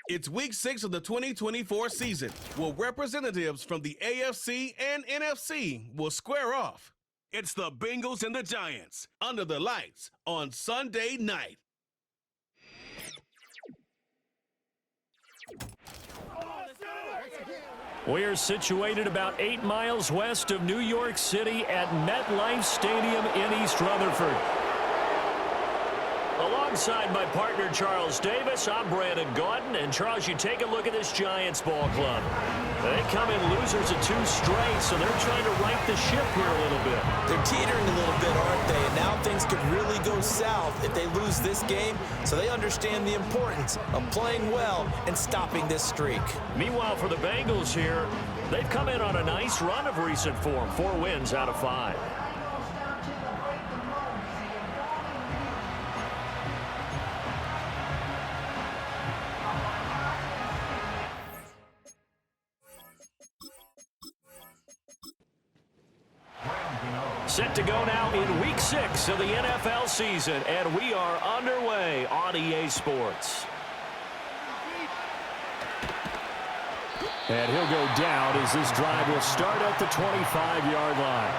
It's week 6 of the 2024 season, where representatives from the AFC and NFC will square off. It's the Bengals and the Giants under the lights on Sunday night. We're situated about 8 miles west of New York City at MetLife Stadium in East Rutherford. Alongside my partner, Charles Davis, I'm Brandon Gaudin. And, Charles, you take a look at this Giants ball club. They come in losers of 2 straight, so they're trying to right the ship here a little bit. They're teetering a little bit, aren't they? And now things could really go south if they lose this game, so they understand the importance of playing well and stopping this streak. Meanwhile, for the Bengals here, they've come in on a nice run of recent form, 4 wins out of 5. Set to go now in Week 6 of the NFL season, and we are underway on EA Sports. And he'll go down as this drive will start at the 25-yard line.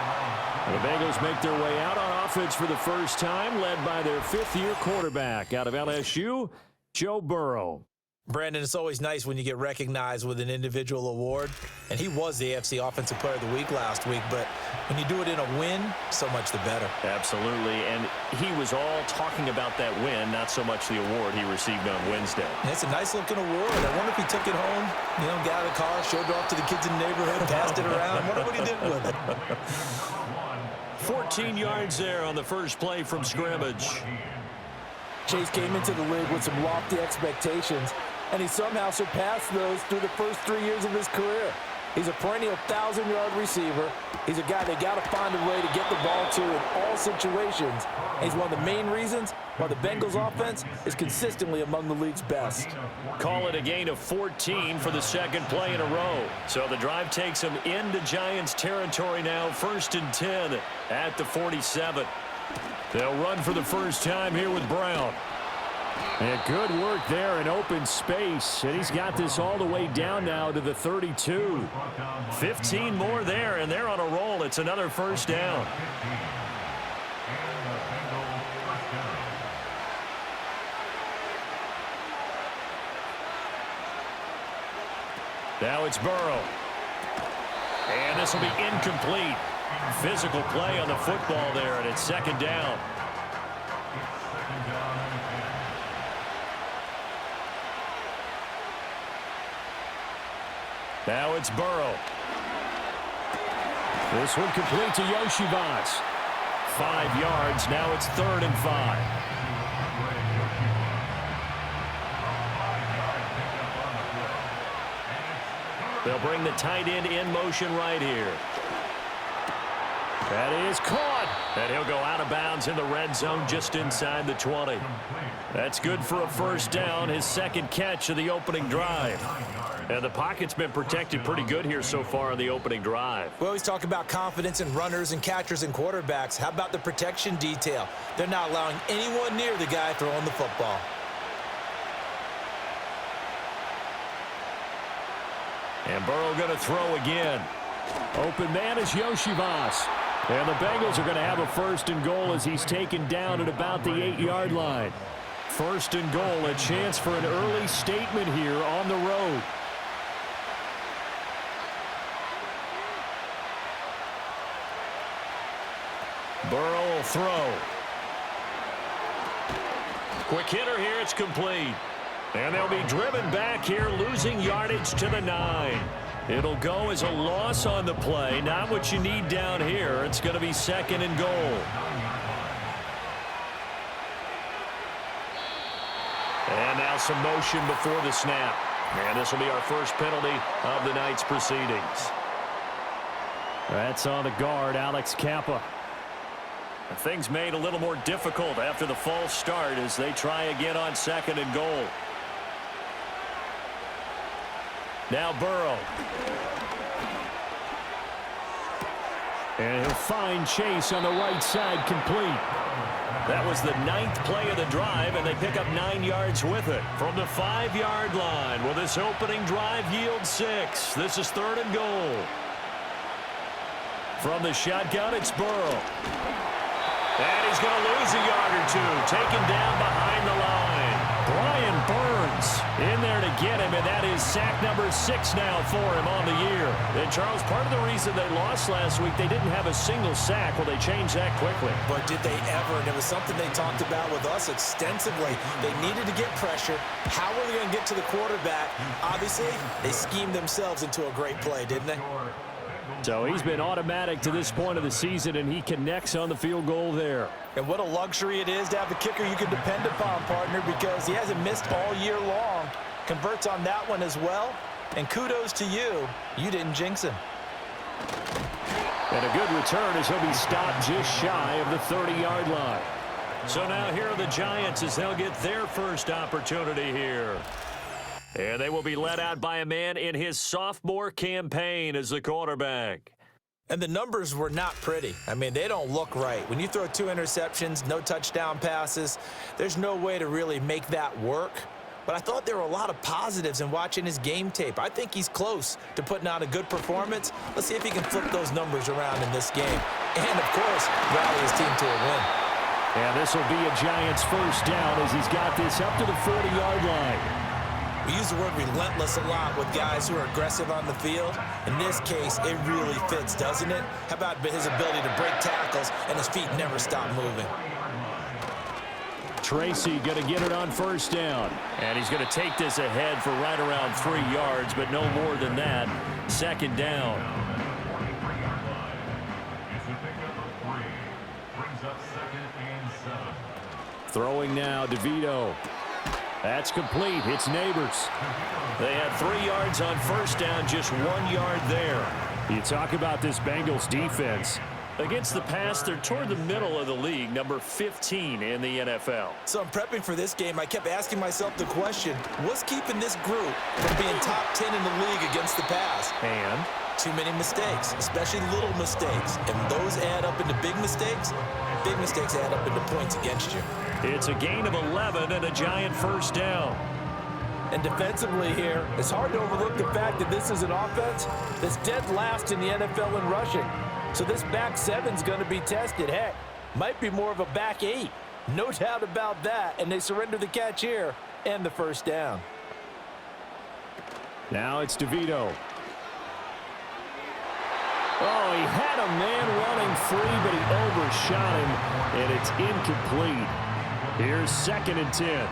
And the Bengals make their way out on offense for the first time, led by their 5th-year quarterback out of LSU, Joe Burrow. Brandon, it's always nice when you get recognized with an individual award, and he was the AFC Offensive Player of the Week last week, but when you do it in a win, so much the better. Absolutely, and he was all talking about that win, not so much the award he received on Wednesday. And it's a nice-looking award. I wonder if he took it home, got out of the car, showed it off to the kids in the neighborhood, passed it around. I wonder what he did with it. 14 yards there on the first play from scrimmage. Chase came into the league with some lofty expectations, and he somehow surpassed those through the first 3 years of his career. He's a perennial 1,000-yard receiver. He's a guy they got to find a way to get the ball to in all situations. And he's one of the main reasons why the Bengals offense is consistently among the league's best. Call it a gain of 14 for the second play in a row. So the drive takes him into Giants territory now, 1st and 10 at the 47. They'll run for the first time here with Brown. And good work there in open space. And he's got this all the way down now to the 32. 15 more there, and they're on a roll. It's another first down. Now it's Burrow. And this will be incomplete. Physical play on the football there, and it's 2nd down. Now it's Burrow. This one complete to Yoshivas. 5 yards. Now it's 3rd and 5. They'll bring the tight end in motion right here. That is caught. And he'll go out of bounds in the red zone just inside the 20. That's good for a first down, his 2nd catch of the opening drive. And the pocket's been protected pretty good here so far in the opening drive. We always talk about confidence in runners and catchers and quarterbacks. How about the protection detail? They're not allowing anyone near the guy throwing the football. And Burrow going to throw again. Open man is Yoshivas. And the Bengals are going to have a 1st and goal as he's taken down at about the 8-yard line. 1st and goal, a chance for an early statement here on the road. Burrow will throw. Quick hitter here, it's complete. And they'll be driven back here, losing yardage to the 9. It'll go as a loss on the play, not what you need down here. It's going to be 2nd and goal. And now some motion before the snap. And this will be our first penalty of the night's proceedings. That's on the guard, Alex Kappa. Things made a little more difficult after the false start as they try again on 2nd and goal. Now Burrow. And he'll find Chase on the right side, complete. That was the 9th play of the drive, and they pick up 9 yards with it. From the 5-yard line, will this opening drive yield 6? This is 3rd and goal. From the shotgun, it's Burrow. And he's going to lose a yard or two, taken down behind the line. Brian Burns in there to get him, and that is sack number 6 now for him on the year. And, Charles, part of the reason they lost last week, they didn't have a single sack. Well, they changed that quickly. But did they ever? And it was something they talked about with us extensively. They needed to get pressure. How were they going to get to the quarterback? Obviously, they schemed themselves into a great play, didn't they? So he's been automatic to this point of the season, and he connects on the field goal there. And what a luxury it is to have a kicker you can depend upon, partner, because he hasn't missed all year long. Converts on that one as well. And kudos to you. You didn't jinx him. And a good return as he'll be stopped just shy of the 30-yard line. So now here are the Giants as they'll get their first opportunity here. And they will be led out by a man in his sophomore campaign as the quarterback. And the numbers were not pretty. I mean, they don't look right. When you throw 2 interceptions, no touchdown passes, there's no way to really make that work. But I thought there were a lot of positives in watching his game tape. I think he's close to putting out a good performance. Let's see if he can flip those numbers around in this game. And, of course, rally his team to a win. And this will be a Giants first down as he's got this up to the 40-yard line. We use the word relentless a lot with guys who are aggressive on the field. In this case, it really fits, doesn't it? How about his ability to break tackles and his feet never stop moving? Tracy going to get it on first down. And he's going to take this ahead for right around 3 yards, but no more than that. 2nd down. Throwing now, DeVito. That's complete. It's Neighbors. They had 3 yards on first down, just 1 yard there. You talk about this Bengals defense. Against the pass, they're toward the middle of the league, number 15 in the NFL. So I'm prepping for this game. I kept asking myself the question, what's keeping this group from being top 10 in the league against the pass? And too many mistakes, especially little mistakes. And those add up into big mistakes. Big mistakes add up into points against you. It's a gain of 11 and a Giant first down. And defensively here, it's hard to overlook the fact that this is an offense that's dead last in the NFL in rushing. So this back 7's going to be tested. Heck, might be more of a back 8. No doubt about that. And they surrender the catch here and the first down. Now it's DeVito. Oh, he had a man running free, but he overshot him, and it's incomplete. Here's 2nd and 10.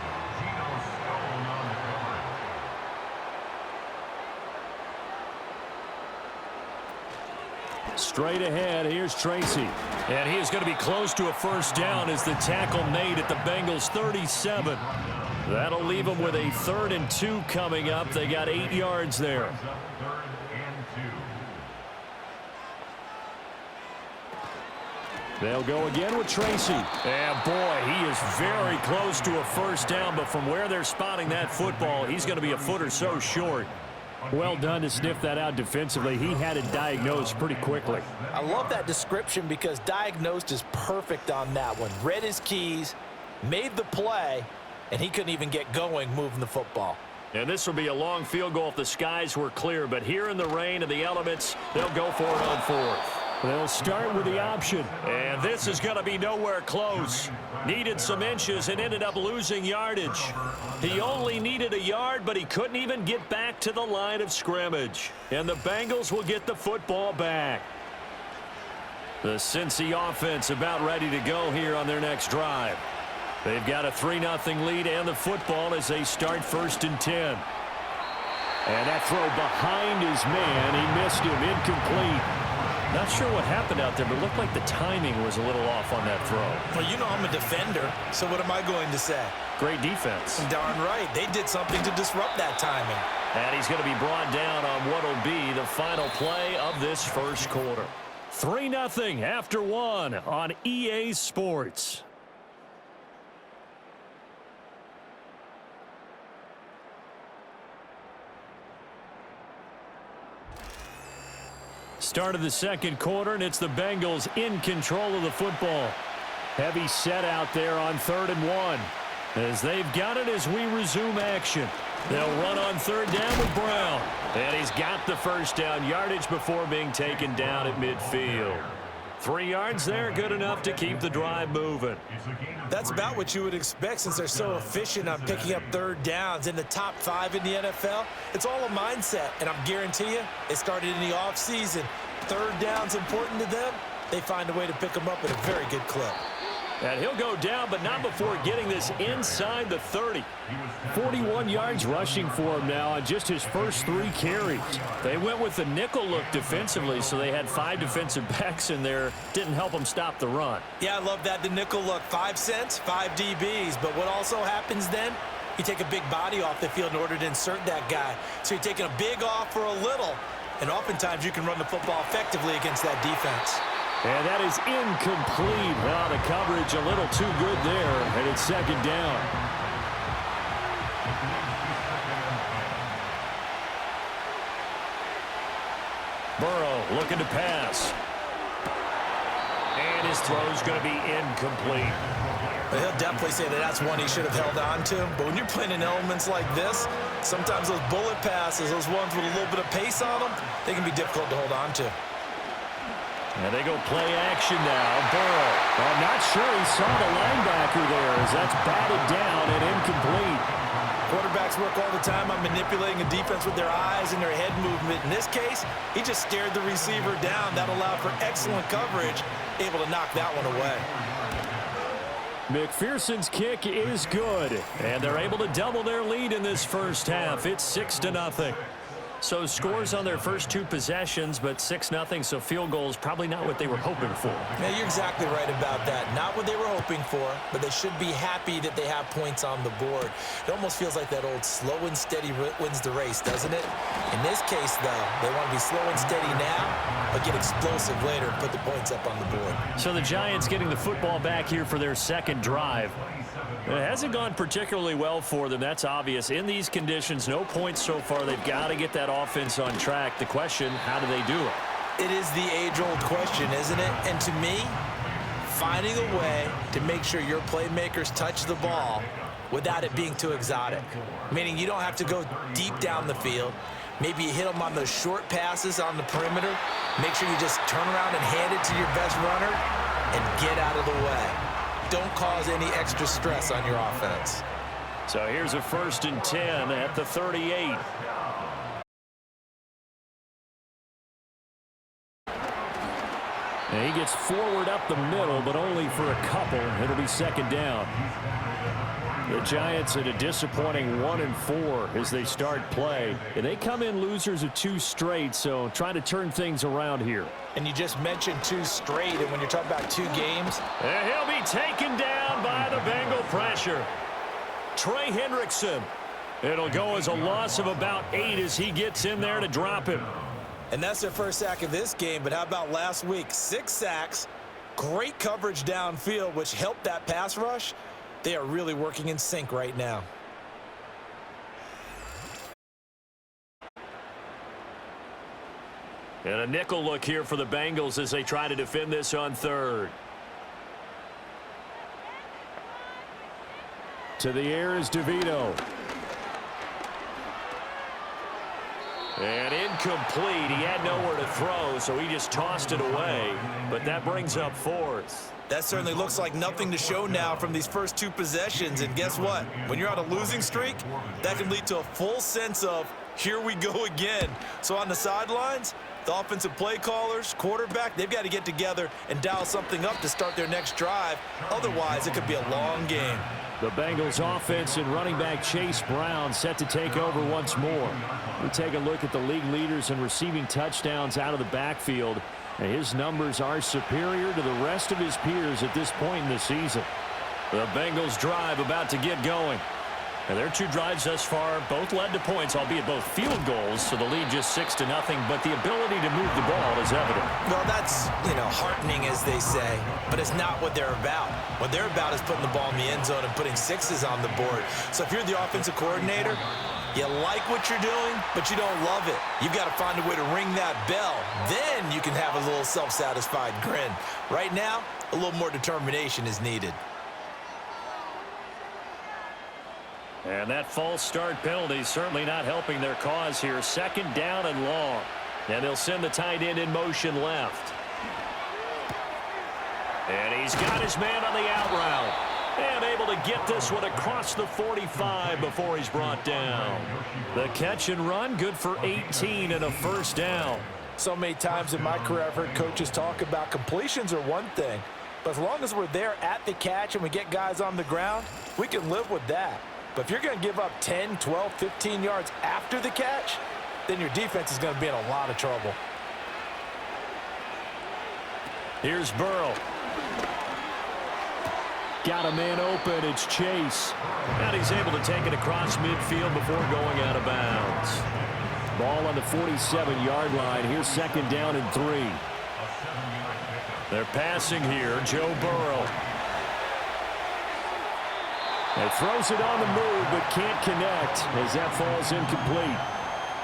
Straight ahead, here's Tracy. And he is going to be close to a first down as the tackle made at the Bengals' 37. That'll leave them with a 3rd and 2 coming up. They got 8 yards there. They'll go again with Tracy. And, boy, he is very close to a first down, but from where they're spotting that football, he's going to be a foot or so short. Well done to sniff that out defensively. He had it diagnosed pretty quickly. I love that description because diagnosed is perfect on that one. Read his keys, made the play, and he couldn't even get going moving the football. And this will be a long field goal if the skies were clear, but here in the rain and the elements, they'll go for it on 4th. They'll start with the option. And this is going to be nowhere close. Needed some inches and ended up losing yardage. He only needed a yard, but he couldn't even get back to the line of scrimmage. And the Bengals will get the football back. The Cincy offense about ready to go here on their next drive. They've got a 3-0 lead and the football as they start 1st and 10. And that throw behind his man. He missed him, incomplete. Not sure what happened out there, but it looked like the timing was a little off on that throw. Well, you know I'm a defender, so what am I going to say? Great defense. Darn right. They did something to disrupt that timing. And he's going to be brought down on what will be the final play of this first quarter. 3-0 after 1 on EA Sports. Start of the second quarter, and it's the Bengals in control of the football. Heavy set out there on 3rd and 1. As they've got it as we resume action. They'll run on 3rd down with Brown. And he's got the first down yardage before being taken down at midfield. 3 yards there, good enough to keep the drive moving. That's about what you would expect since they're so efficient on picking up 3rd downs. In the top 5 in the NFL, it's all a mindset. And I'm guarantee you, it started in the offseason. 3rd down's important to them. They find a way to pick them up at a very good clip. And he'll go down, but not before getting this inside the 30. 41 yards rushing for him now on just his first 3 carries. They went with the nickel look defensively, so they had 5 defensive backs in there. Didn't help them stop the run. Yeah, I love that, the nickel look. 5 cents, 5 DBs. But what also happens then, you take a big body off the field in order to insert that guy. So you're taking a big off for a little, and oftentimes you can run the football effectively against that defense. And that is incomplete. Well, the coverage a little too good there, and it's 2nd down. Burrow looking to pass. And his throw's going to be incomplete. But he'll definitely say that that's one he should have held on to. But when you're playing in elements like this, sometimes those bullet passes, those ones with a little bit of pace on them, they can be difficult to hold on to. And they go play action now. Burrow. I'm not sure he saw the linebacker there as that's batted down and incomplete. Quarterbacks work all the time on manipulating a defense with their eyes and their head movement. In this case, he just stared the receiver down. That allowed for excellent coverage, able to knock that one away. McPherson's kick is good, and they're able to double their lead in this first half. It's 6-0. So scores on their first 2 possessions, but 6-0, so field goals probably not what they were hoping for. Yeah, you're exactly right about that. Not what they were hoping for, but they should be happy that they have points on the board. It almost feels like that old slow and steady wins the race, doesn't it? In this case, though, they want to be slow and steady now, but get explosive later and put the points up on the board. So the Giants getting the football back here for their 2nd drive. It hasn't gone particularly well for them. That's obvious. In these conditions, no points so far. They've got to get that offense on track. The question, how do they do it? It is the age-old question, isn't it? And to me, finding a way to make sure your playmakers touch the ball without it being too exotic. Meaning you don't have to go deep down the field. Maybe you hit them on those short passes on the perimeter. Make sure you just turn around and hand it to your best runner and get out of the way. Don't cause any extra stress on your offense. So here's a 1st and 10 at the 38. And he gets forward up the middle, but only for a couple. It'll be 2nd down. The Giants at a disappointing 1-4 as they start play. And they come in losers of 2 straight, so trying to turn things around here. And you just mentioned 2 straight, and when you're talking about 2 games. And he'll be taken down by the Bengal pressure. Trey Hendrickson. It'll go as a loss of about 8 as he gets in there to drop him. And that's their first sack of this game, but how about last week? 6 sacks, great coverage downfield, which helped that pass rush. They are really working in sync right now. And a nickel look here for the Bengals as they try to defend this on 3rd. To the air is DeVito. And incomplete. He had nowhere to throw, so he just tossed it away. But that brings up 4th. That certainly looks like nothing to show now from these first 2 possessions. And guess what? When you're on a losing streak, that can lead to a full sense of, here we go again. So on the sidelines, the offensive play callers, quarterback, they've got to get together and dial something up to start their next drive. Otherwise, it could be a long game. The Bengals offense and running back Chase Brown set to take over once more. We take a look at the league leaders in receiving touchdowns out of the backfield. And his numbers are superior to the rest of his peers at this point in the season. The Bengals drive about to get going. And their 2 drives thus far both led to points, albeit both field goals, so the lead just 6-0, but the ability to move the ball is evident. Well, that's, heartening, as they say, but it's not what they're about. What they're about is putting the ball in the end zone and putting 6s on the board. So if you're the offensive coordinator, You like what you're doing, but you don't love it. You've got to find a way to ring that bell. Then you can have a little self-satisfied grin. Right now, a little more determination is needed. And that false start penalty certainly not helping their cause here. Second down and long. And they'll send the tight end in motion left. And he's got his man on the out route. And able to get this one across the 45 before he's brought down. The catch and run, good for 18 and a first down. So many times in my career I've heard coaches talk about completions are one thing, but as long as we're there at the catch and we get guys on the ground, we can live with that. But if you're going to give up 10, 12, 15 yards after the catch, then your defense is going to be in a lot of trouble. Here's Burrow. Got a man open. It's Chase. And he's able to take it across midfield before going out of bounds. Ball on the 47-yard line. Here's second down and 3. They're passing here. Joe Burrow. It throws it on the move, but can't connect as that falls incomplete.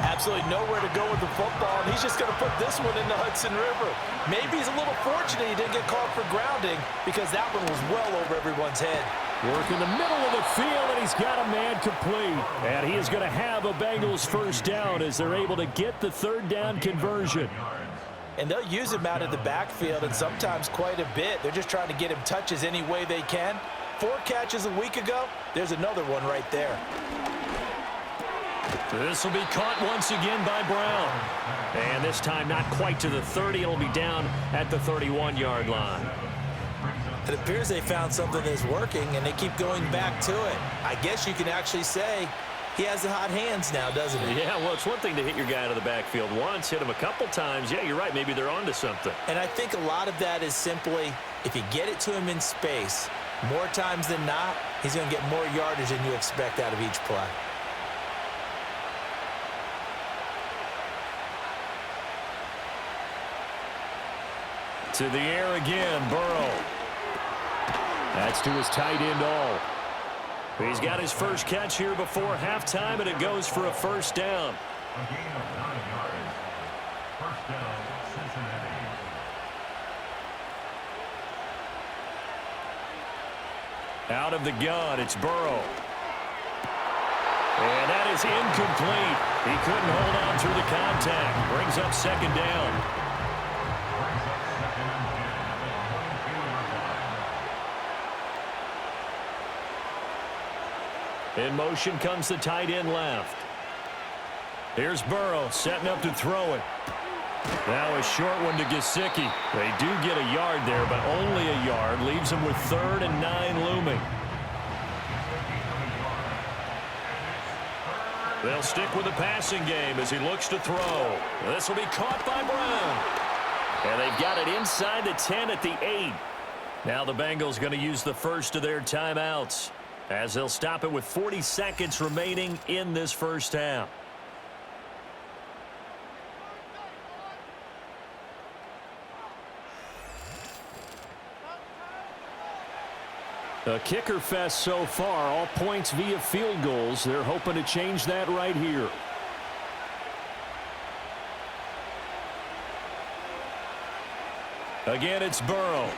Absolutely nowhere to go with the football, and he's just going to put this one in the Hudson River. Maybe he's a little fortunate he didn't get called for grounding because that one was well over everyone's head. Work in the middle of the field, and he's got a man complete. And he is going to have a Bengals first down as they're able to get the third down conversion. And they'll use him out of the backfield, and sometimes quite a bit. They're just trying to get him touches any way they can. 4 catches a week ago, there's another one right there. This will be caught once again by Brown. And this time not quite to the 30. It'll be down at the 31-yard line. It appears they found something that's working, and they keep going back to it. I guess you can actually say he has the hot hands now, doesn't he? Yeah, well, it's one thing to hit your guy out of the backfield once, hit him a couple times. Yeah, you're right. Maybe they're onto something. And I think a lot of that is simply if you get it to him in space, more times than not, he's going to get more yardage than you expect out of each play. To the air again, Burrow. That's to his tight end all. He's got his first catch here before halftime, and it goes for a first down. Out of the gun, it's Burrow. And that is incomplete. He couldn't hold on through the contact. Brings up second down. In motion comes the tight end left. Here's Burrow setting up to throw it. Now a short one to Gesicki. They do get a yard there, but only a yard. Leaves them with 3rd and 9 looming. They'll stick with the passing game as he looks to throw. This will be caught by Brown. And they've got it inside the 10 at the 8. Now the Bengals going to use the first of their timeouts, as they'll stop it with 40 seconds remaining in this first half. A kicker fest so far, all points via field goals. They're hoping to change that right here. Again, it's Burrow.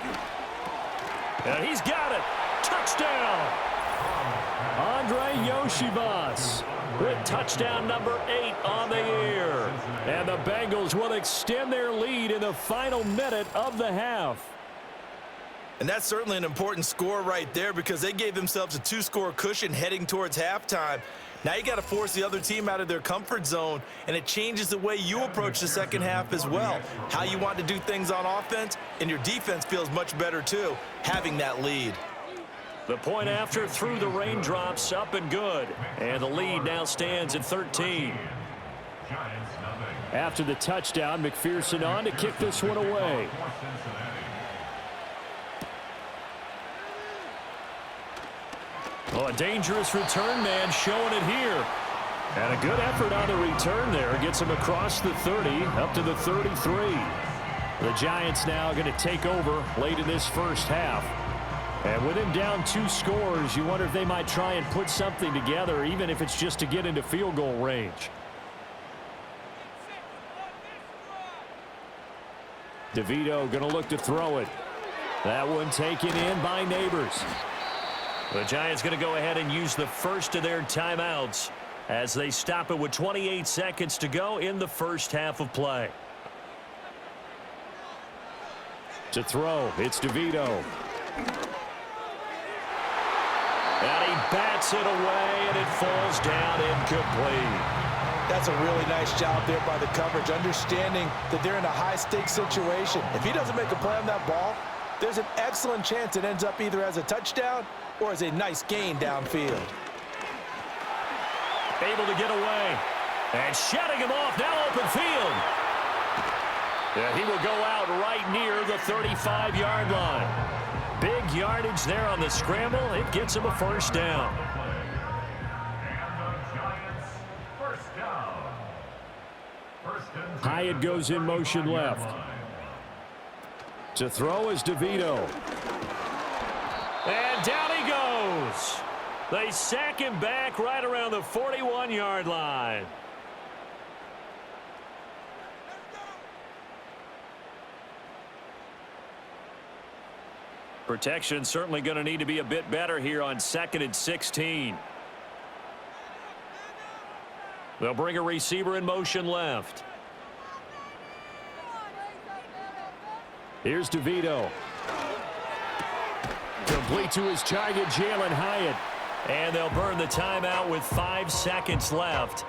And he's got it. Touchdown. Andre Yoshibas with touchdown number 8 on the year. And the Bengals will extend their lead in the final minute of the half. And that's certainly an important score right there because they gave themselves a 2-score cushion heading towards halftime. Now you got to force the other team out of their comfort zone, and it changes the way you approach the second half as well. How you want to do things on offense, and your defense feels much better too, having that lead. The point after through the raindrops, up and good. And the lead now stands at 13. After the touchdown, McPherson on to kick this one away. Oh, a dangerous return man showing it here. And a good effort on the return there. Gets him across the 30, up to the 33. The Giants now going to take over late in this first half. And with him down 2 scores, you wonder if they might try and put something together, even if it's just to get into field goal range. DeVito going to look to throw it. That one taken in by Neighbors. The Giants going to go ahead and use the first of their timeouts as they stop it with 28 seconds to go in the first half of play. To throw, it's DeVito. And he bats it away, and it falls down incomplete. That's a really nice job there by the coverage, understanding that they're in a high-stakes situation. If he doesn't make a play on that ball, there's an excellent chance it ends up either as a touchdown or as a nice gain downfield. Able to get away. And shutting him off, now open field. Yeah, he will go out right near the 35-yard line. Big yardage there on the scramble. It gets him a first down. Hyatt goes in motion left. To throw is DeVito. And down he goes. They sack him back right around the 41-yard line. Protection certainly going to need to be a bit better here on 2nd and 16. They'll bring a receiver in motion left. Here's DeVito. Complete to his target, Jalen Hyatt. And they'll burn the timeout with 5 seconds left.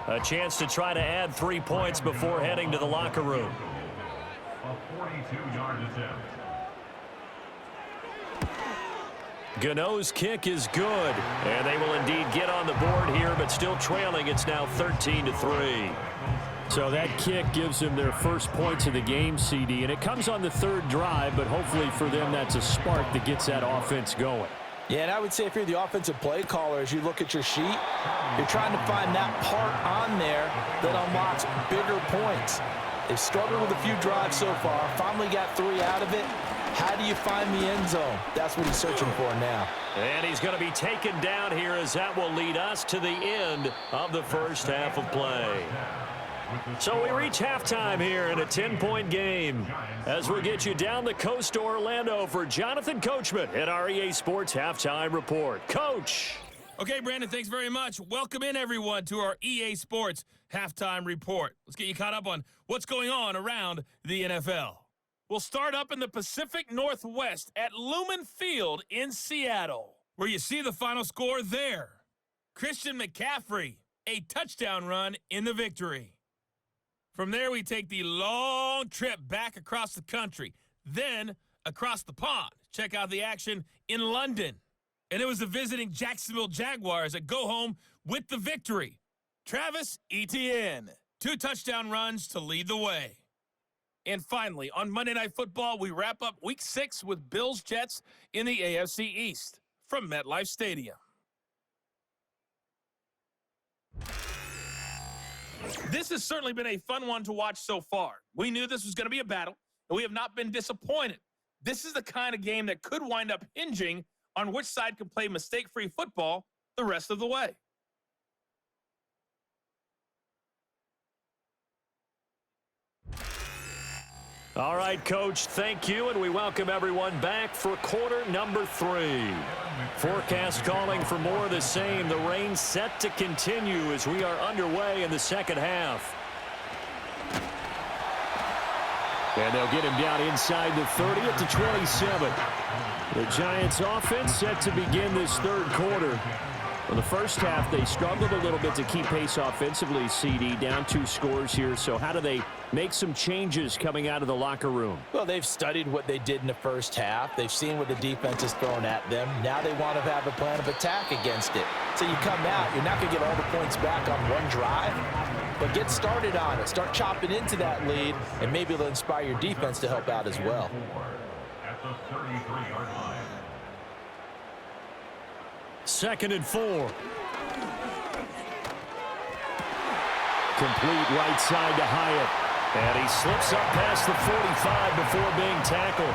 A chance to try to add 3 points before heading to the locker room. A 42-yard attempt. Gano's kick is good. And they will indeed get on the board here, but still trailing. It's now 13-3. So that kick gives them their first points of the game, CD. And it comes on the 3rd drive, but hopefully for them that's a spark that gets that offense going. Yeah, and I would say if you're the offensive play caller, as you look at your sheet, you're trying to find that part on there that unlocks bigger points. They've struggled with a few drives so far, finally got 3 out of it. How do you find the end zone? That's what he's searching for now. And he's going to be taken down here as that will lead us to the end of the first half of play. So we reach halftime here in a 10-point game as we get you down the coast to Orlando for Jonathan Coachman at our EA Sports Halftime Report. Coach. Okay, Brandon, thanks very much. Welcome in, everyone, to our EA Sports Halftime Report. Let's get you caught up on what's going on around the NFL. We'll start up in the Pacific Northwest at Lumen Field in Seattle, where you see the final score there. Christian McCaffrey, a touchdown run in the victory. From there, we take the long trip back across the country, then across the pond. Check out the action in London. And it was the visiting Jacksonville Jaguars that go home with the victory. Travis Etienne, 2 touchdown runs to lead the way. And finally, on Monday Night Football, we wrap up Week 6 with Bills-Jets in the AFC East from MetLife Stadium. This has certainly been a fun one to watch so far. We knew this was going to be a battle, and we have not been disappointed. This is the kind of game that could wind up hinging on which side can play mistake-free football the rest of the way. All right, Coach, thank you, and we welcome everyone back for quarter number 3. Forecast calling for more of the same. The rain set to continue as we are underway in the second half. And they'll get him down inside the 30 at the 27. The Giants offense set to begin this 3rd quarter. In the first half, they struggled a little bit to keep pace offensively, CD, down 2 scores here. So how do they make some changes coming out of the locker room? Well, they've studied what they did in the first half. They've seen what the defense is throwing at them. Now they want to have a plan of attack against it. So you come out, you're not going to get all the points back on one drive, but get started on it. Start chopping into that lead, and maybe it'll inspire your defense to help out as well. At the 33-yard line. 2nd and 4. Complete right side to Hyatt. And he slips up past the 45 before being tackled.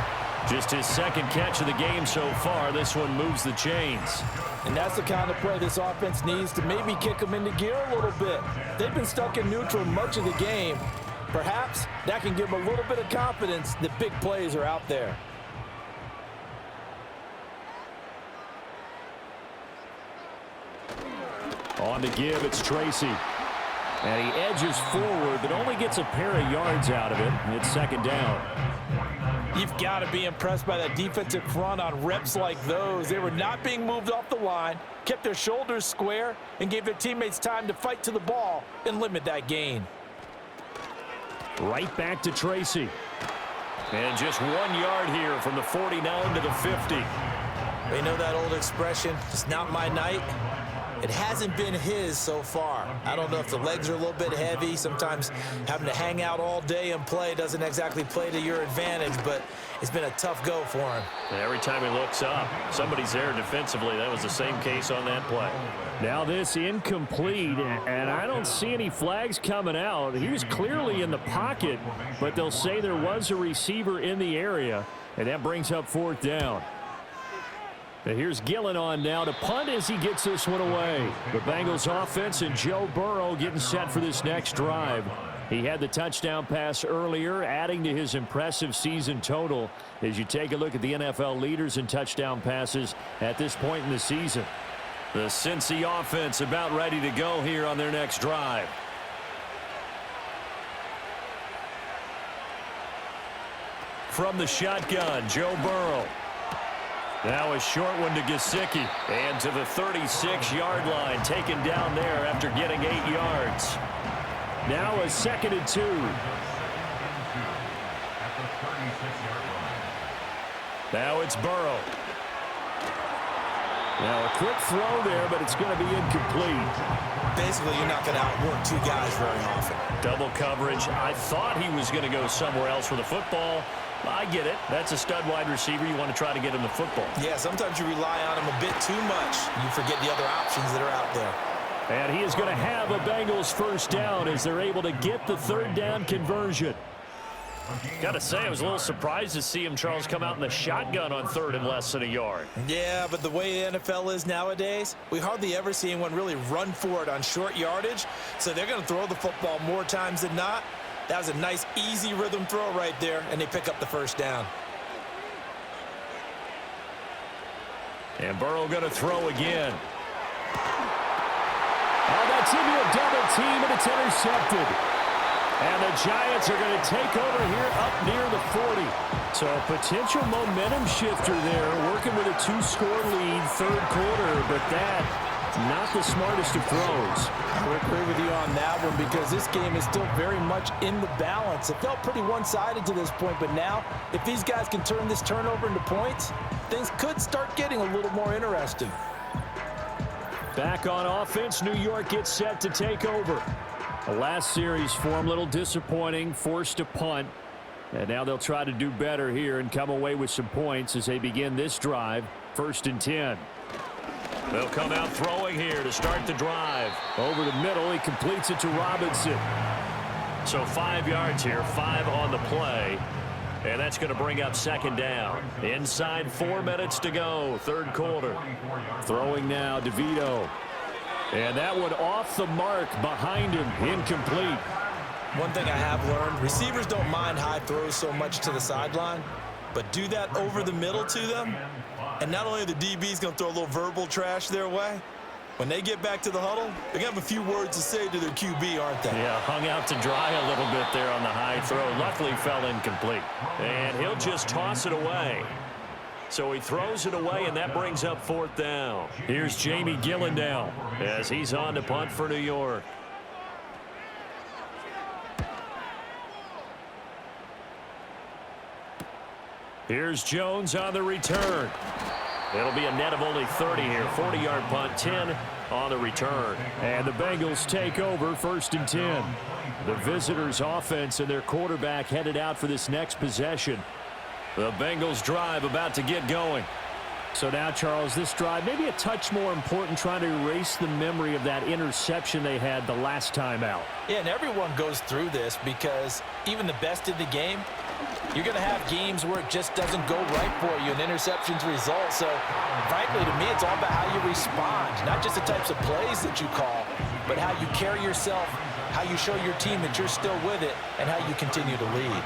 Just his second catch of the game so far. This one moves the chains. And that's the kind of play this offense needs to maybe kick them into gear a little bit. They've been stuck in neutral much of the game. Perhaps that can give them a little bit of confidence that big plays are out there. On the give, it's Tracy. And he edges forward, but only gets a pair of yards out of it. It's second down. You've got to be impressed by that defensive front on reps like those. They were not being moved off the line, kept their shoulders square, and gave their teammates time to fight to the ball and limit that gain. Right back to Tracy. And just 1 yard here from the 49 to the 50. They know that old expression, it's not my night. It hasn't been his so far. I don't know if the legs are a little bit heavy. Sometimes having to hang out all day and play doesn't exactly play to your advantage, but it's been a tough go for him. Every time he looks up, somebody's there defensively. That was the same case on that play. Now this incomplete, and I don't see any flags coming out. He was clearly in the pocket, but they'll say there was a receiver in the area, and that brings up fourth down. Now here's Gillen on now to punt as he gets this one away. The Bengals offense and Joe Burrow getting set for this next drive. He had the touchdown pass earlier, adding to his impressive season total as you take a look at the NFL leaders in touchdown passes at this point in the season. The Cincy offense about ready to go here on their next drive. From the shotgun, Joe Burrow. Now a short one to Gesicki. And to the 36-yard line, taken down there after getting 8 yards. Now a 2nd and 2. Now it's Burrow. Now a quick throw there, but it's going to be incomplete. Basically, you're not going to outwork two guys very often. Double coverage. I thought he was going to go somewhere else with the football. I get it. That's a stud wide receiver. You want to try to get him the football. Yeah, sometimes you rely on him a bit too much. You forget the other options that are out there. And he is going to have a Bengals first down as they're able to get the third down conversion. Got to say, I was a little surprised to see him, Charles, come out in the shotgun on third and less than a yard. Yeah, but the way the NFL is nowadays, we hardly ever see anyone really run for it on short yardage. So they're going to throw the football more times than not. That was a nice, easy rhythm throw right there, and they pick up the first down. And Burrow going to throw again. Oh, that's into a double team, and it's intercepted. And the Giants are going to take over here up near the 40. So a potential momentum shifter there, working with a 2-score lead, third quarter, but that not the smartest of throws. I would agree with you on that one because this game is still very much in the balance. It felt pretty one-sided to this point, but now if these guys can turn this turnover into points, things could start getting a little more interesting. Back on offense, New York gets set to take over. The last series for them, a little disappointing, forced to punt. And now they'll try to do better here and come away with some points as they begin this drive, 1st and 10. They'll come out throwing here to start the drive. Over the middle, he completes it to Robinson. So 5 yards here, 5 on the play. And that's going to bring up second down. Inside 4 minutes to go, third quarter. Throwing now, DeVito. And that one off the mark behind him, incomplete. One thing I have learned, receivers don't mind high throws so much to the sideline, but do that over the middle to them, and not only are the DBs going to throw a little verbal trash their way, when they get back to the huddle, they're going to have a few words to say to their QB, aren't they? Yeah, hung out to dry a little bit there on the high throw. Luckily fell incomplete. And he'll just toss it away. So he throws it away, and that brings up fourth down. Here's Jamie Gillen now as he's on to punt for New York. Here's Jones on the return. It'll be a net of only 30 here. 40-yard punt, 10 on the return. And the Bengals take over 1st and 10. The visitors' offense and their quarterback headed out for this next possession. The Bengals drive about to get going. So now, Charles, this drive maybe a touch more important, trying to erase the memory of that interception they had the last time out. Yeah, and everyone goes through this because even the best in the game, You're going to have games where it just doesn't go right for you, and interceptions result. So, frankly, to me, it's all about how you respond, not just the types of plays that you call, but how you carry yourself, how you show your team that you're still with it, and how you continue to lead.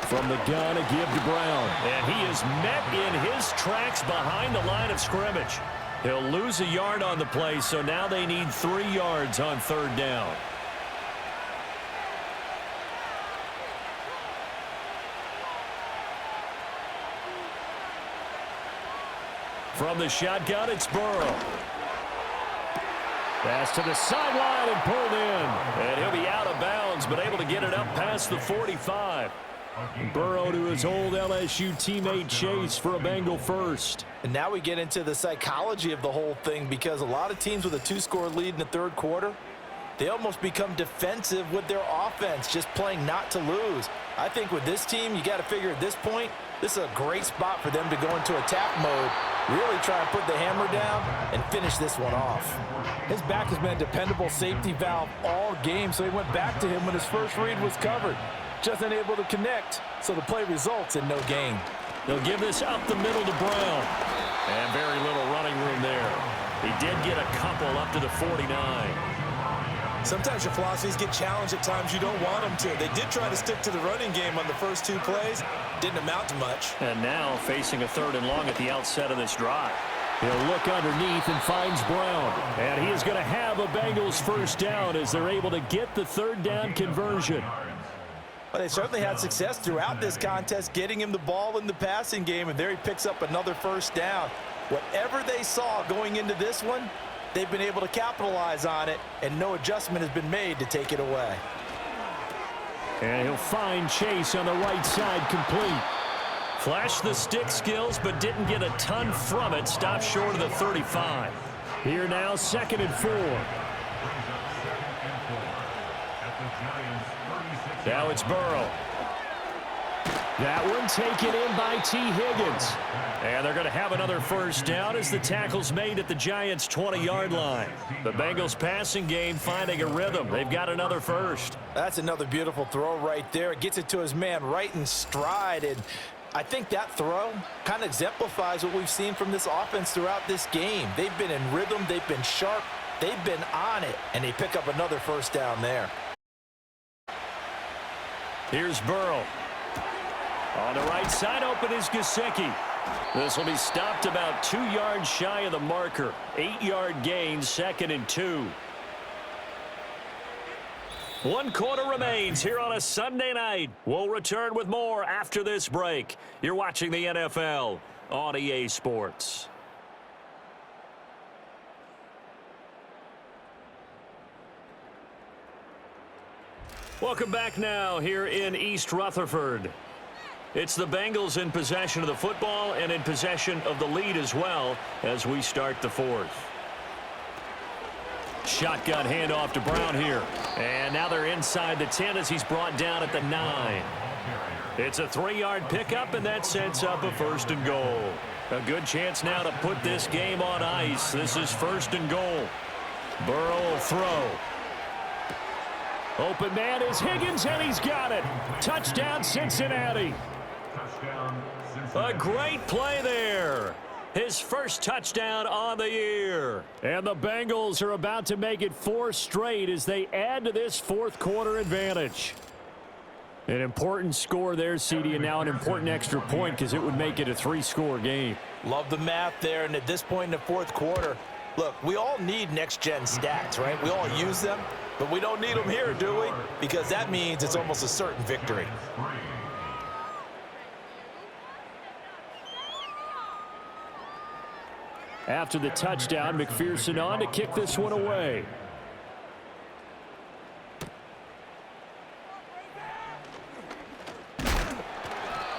From the gun, a give to Brown. And he is met in his tracks behind the line of scrimmage. He'll lose a yard on the play, so now they need 3 yards on 3rd down. From the shotgun, it's Burrow. Pass to the sideline and pulled in. And he'll be out of bounds, but able to get it up past the 45. Burrow to his old LSU teammate Chase for a Bengal first. And now we get into the psychology of the whole thing, because a lot of teams with a 2-score lead in the 3rd quarter, they almost become defensive with their offense, just playing not to lose. I think with this team, you got to figure at this point, this is a great spot for them to go into attack mode, really try to put the hammer down and finish this one off. His back has been a dependable safety valve all game, so he went back to him when his first read was covered. Just unable to connect, so the play results in no gain. They'll give this up the middle to Brown. And very little running room there. He did get a couple up to the 49. Sometimes your philosophies get challenged at times you don't want them to. They did try to stick to the running game on the first 2 plays. Didn't amount to much. And now facing a 3rd and long at the outset of this drive. He'll look underneath and finds Brown. And he is going to have a Bengals first down as they're able to get the 3rd down conversion. Well, they certainly had success throughout this contest getting him the ball in the passing game, and there he picks up another first down. Whatever they saw going into this one, they've been able to capitalize on it, and no adjustment has been made to take it away. And he'll find Chase on the right side complete. Flashed the stick skills, but didn't get a ton from it. Stopped short of the 35. Here now, 2nd and 4. Now it's Burrow. That one taken in by T. Higgins. And they're going to have another first down as the tackle's made at the Giants' 20-yard line. The Bengals passing game finding a rhythm. They've got another first. That's another beautiful throw right there. Gets it to his man right in stride. And I think that throw kind of exemplifies what we've seen from this offense throughout this game. They've been in rhythm. They've been sharp. They've been on it. And they pick up another first down there. Here's Burrow. On the right side, open is Gesicki. This will be stopped about 2 yards shy of the marker. 8-yard gain, 2nd and 2. 1 quarter remains here on a Sunday night. We'll return with more after this break. You're watching the NFL on EA Sports. Welcome back now here in East Rutherford. It's the Bengals in possession of the football and in possession of the lead as well as we start the 4th. Shotgun handoff to Brown here. And now they're inside the 10 as he's brought down at the 9. It's a 3-yard pickup, and that sets up a 1st and goal. A good chance now to put this game on ice. This is 1st and goal. Burrow will throw. Open man is Higgins, and he's got it. Touchdown, Cincinnati. A great play there. His first touchdown on the year. And the Bengals are about to make it 4 straight as they add to this 4th quarter advantage. An important score there, CD, and now an important extra point because it would make it a 3-score game. Love the math there, and at this point in the 4th quarter, look, we all need next-gen stats, right? We all use them, but we don't need them here, do we? Because that means it's almost a certain victory. After the touchdown, McPherson on to kick this one away.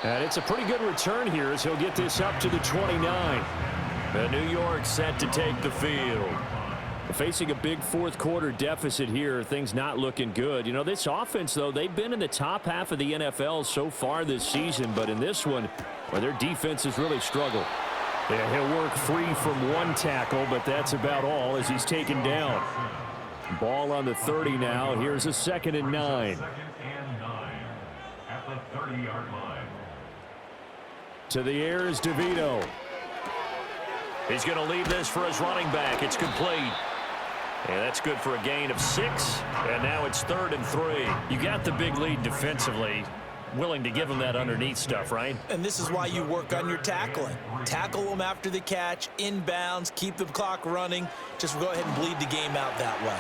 And it's a pretty good return here as he'll get this up to the 29. And New York set to take the field. Facing a big 4th quarter deficit here, things not looking good. You know, this offense, though, they've been in the top half of the NFL so far this season, but in this one, well, their defense has really struggled. Yeah, he'll work free from 1 tackle, but that's about all as he's taken down. Ball on the 30 now. Here's a 2nd and 9. 2nd and 9 at the 30-yard line. To the air is DeVito. He's going to leave this for his running back. It's complete. And that's good for a gain of 6. And now it's 3rd and 3. You got the big lead defensively. Willing to give him that underneath stuff, right? And this is why you work on your tackling. Tackle them after the catch, inbounds, keep the clock running. Just go ahead and bleed the game out that way.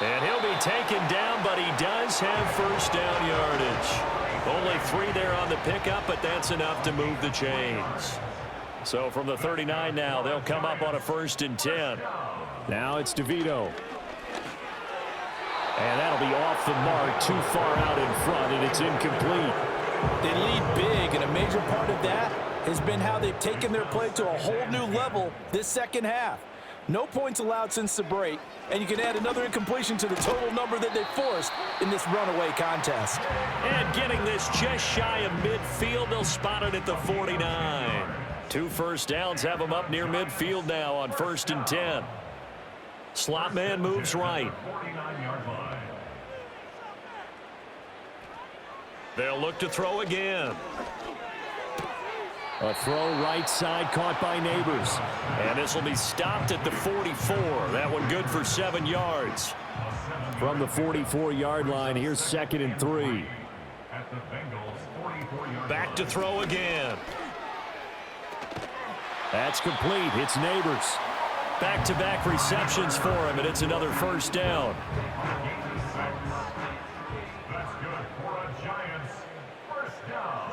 And he'll be taken down, but he does have first down yardage. Only 3 there on the pickup, but that's enough to move the chains. So from the 39 now, they'll come up on a 1st and 10. Now it's DeVito. And that'll be off the mark, too far out in front, and it's incomplete. They lead big, and a major part of that has been how they've taken their play to a whole new level this second half. No points allowed since the break, and you can add another incompletion to the total number that they forced in this runaway contest. And getting this just shy of midfield, they'll spot it at the 49. 2 first downs have them up near midfield now on 1st and 10. Slot man moves right. 49-yard line. They'll look to throw again. A throw right side caught by Neighbors. And this will be stopped at the 44. That one good for 7 yards. From the 44-yard line, here's 2nd and 3. At the Bengals 44-yard Back to line. throw again. That's complete. It's Neighbors. Back-to-back receptions for him, and it's another first down. That's good for a Giants first down.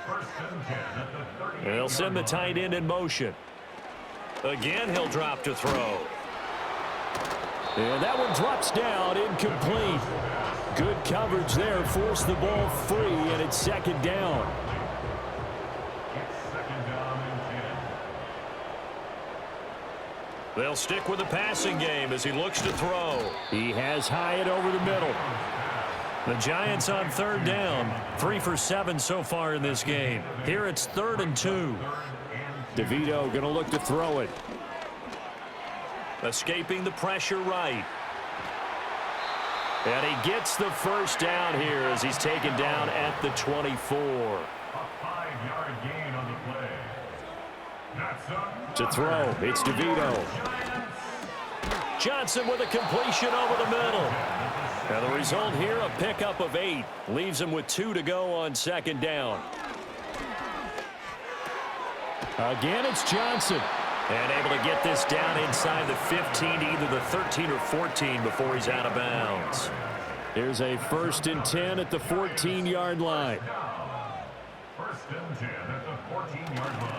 1st and 10 at the 38. They'll send the tight end in motion. Again, he'll drop to throw. And that one drops down, incomplete. Good coverage there, forced the ball free, and it's 2nd down. It's 2nd down and 10. They'll stick with the passing game as he looks to throw. He has Hyatt over the middle. The Giants on 3rd down. 3 for 7 so far in this game. Here it's 3rd and 2. DeVito going to look to throw it. Escaping the pressure right. And he gets the first down here as he's taken down at the 24. A 5-yard gain on the play. That's up. To throw, it's DeVito. Johnson with a completion over the middle. And the result here, a pickup of 8. Leaves him with 2 to go on 2nd down. Again, it's Johnson. And able to get this down inside the 15 to either the 13 or 14 before he's out of bounds. Here's a 1st and 10 at the 14-yard line. 1st and 10 at the 14-yard line.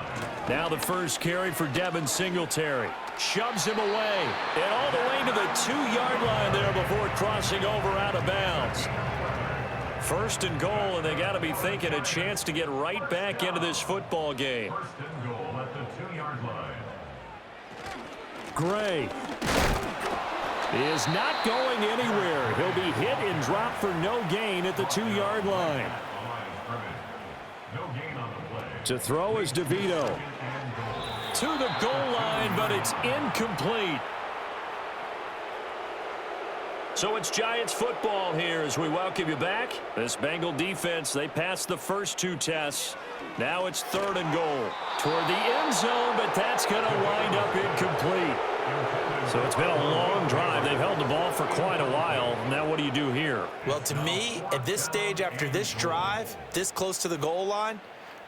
Now the first carry for Devin Singletary. Shoves him away. And all the way to the 2-yard line there before crossing over out of bounds. 1st and goal, and they got to be thinking a chance to get right back into this football game. 1st and goal at the 2-yard line. Gray is not going anywhere. He'll be hit and dropped for no gain at the 2-yard line. No gain on the play. To throw is DeVito. To the goal line, but it's incomplete. So it's Giants football here as we welcome you back. This Bengal defense, they passed the first 2 tests. Now it's 3rd and goal. Toward the end zone, but that's going to wind up incomplete. So it's been a long drive. They've held the ball for quite a while. Now what do you do here? Well, to me, at this stage after this drive, this close to the goal line,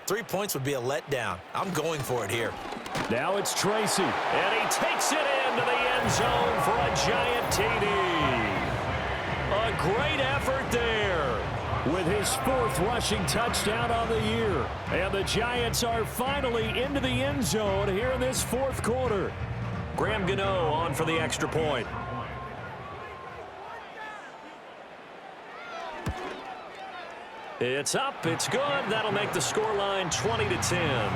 3 points would be a letdown. I'm going for it here. Now it's Tracy. And he takes it into the end zone for a Giant TD. A great effort there with his 4th rushing touchdown on the year. And the Giants are finally into the end zone here in this 4th quarter. Graham Gano on for the extra point. It's up, it's good. That'll make the scoreline 20-10.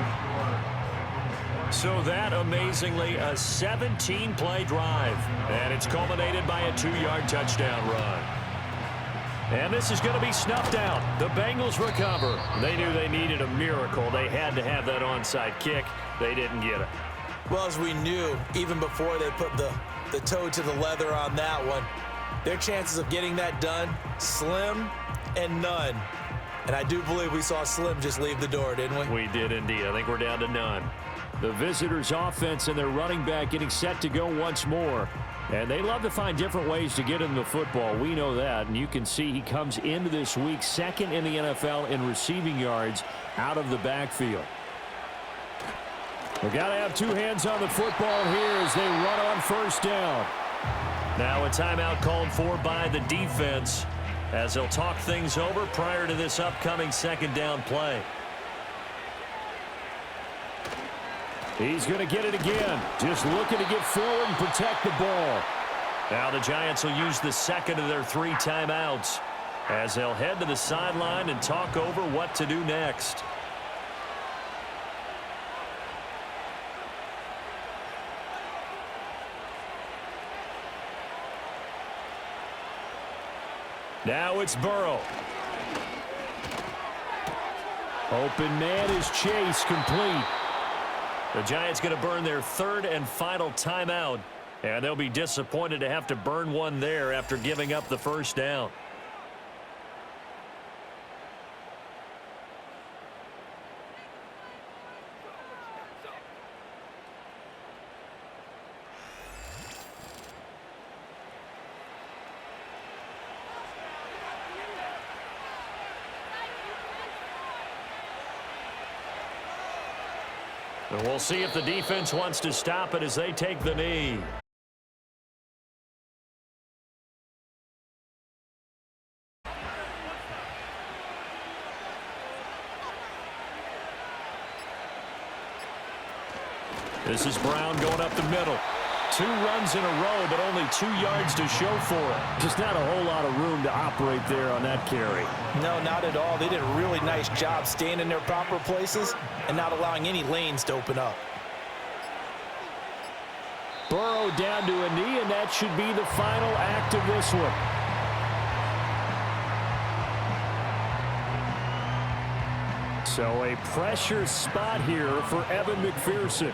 So that, amazingly, a 17-play drive. And it's culminated by a 2-yard touchdown run. And this is going to be snuffed out. The Bengals recover. They knew they needed a miracle. They had to have that onside kick. They didn't get it. Well, as we knew, even before they put the the toe to the leather on that one. Their chances of getting that done, slim and none. And I do believe we saw Slim just leave the door, didn't we? We did indeed. I think we're down to none. The visitors' offense and their running back getting set to go once more. And they love to find different ways to get in the football. We know that. And you can see he comes into this week second in the NFL in receiving yards out of the backfield. We've got to have two hands on the football here as they run on first down. Now a timeout called for by the defense as they'll talk things over prior to this upcoming second down play. He's going to get it again. Just looking to get forward and protect the ball. Now the Giants will use the second of their 3 timeouts as they'll head to the sideline and talk over what to do next. Now it's Burrow. Open man is Chase, complete. The Giants going to burn their 3rd and final timeout, and they'll be disappointed to have to burn one there after giving up the first down. And we'll see if the defense wants to stop it as they take the knee. This is Brown going up the middle. 2 runs in a row, but only 2 yards to show for it. Just not a whole lot of room to operate there on that carry. No, not at all. They did a really nice job staying in their proper places and not allowing any lanes to open up. Burrow down to a knee, and that should be the final act of this one. So a pressure spot here for Evan McPherson.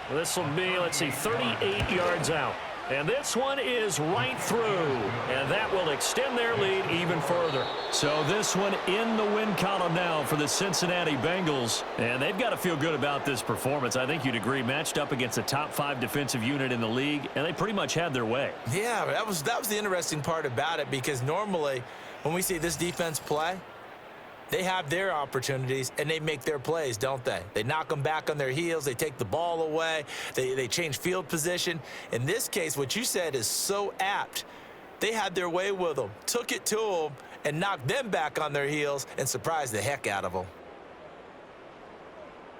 This will be, let's see, 38 yards out. And this one is right through. And that will extend their lead even further. So this one in the win column now for the Cincinnati Bengals. And they've got to feel good about this performance. I think you'd agree, matched up against a top 5 defensive unit in the league. And they pretty much had their way. Yeah, that was the interesting part about it, because normally when we see this defense play, they have their opportunities, and they make their plays, don't they? They knock them back on their heels. They take the ball away. They change field position. In this case, what you said is so apt. They had their way with them, took it to them, and knocked them back on their heels and surprised the heck out of them.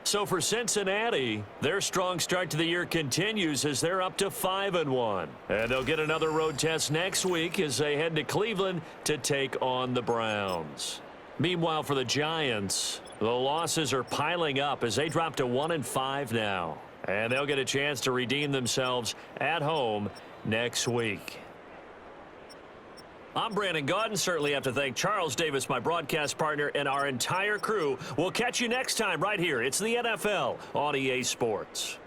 So for Cincinnati, their strong start to the year continues as they're up to 5-1. And they'll get another road test next week as they head to Cleveland to take on the Browns. Meanwhile, for the Giants, the losses are piling up as they drop to 1-5 now. And they'll get a chance to redeem themselves at home next week. I'm Brandon Gaudin. Certainly have to thank Charles Davis, my broadcast partner, and our entire crew. We'll catch you next time right here. It's the NFL on EA Sports.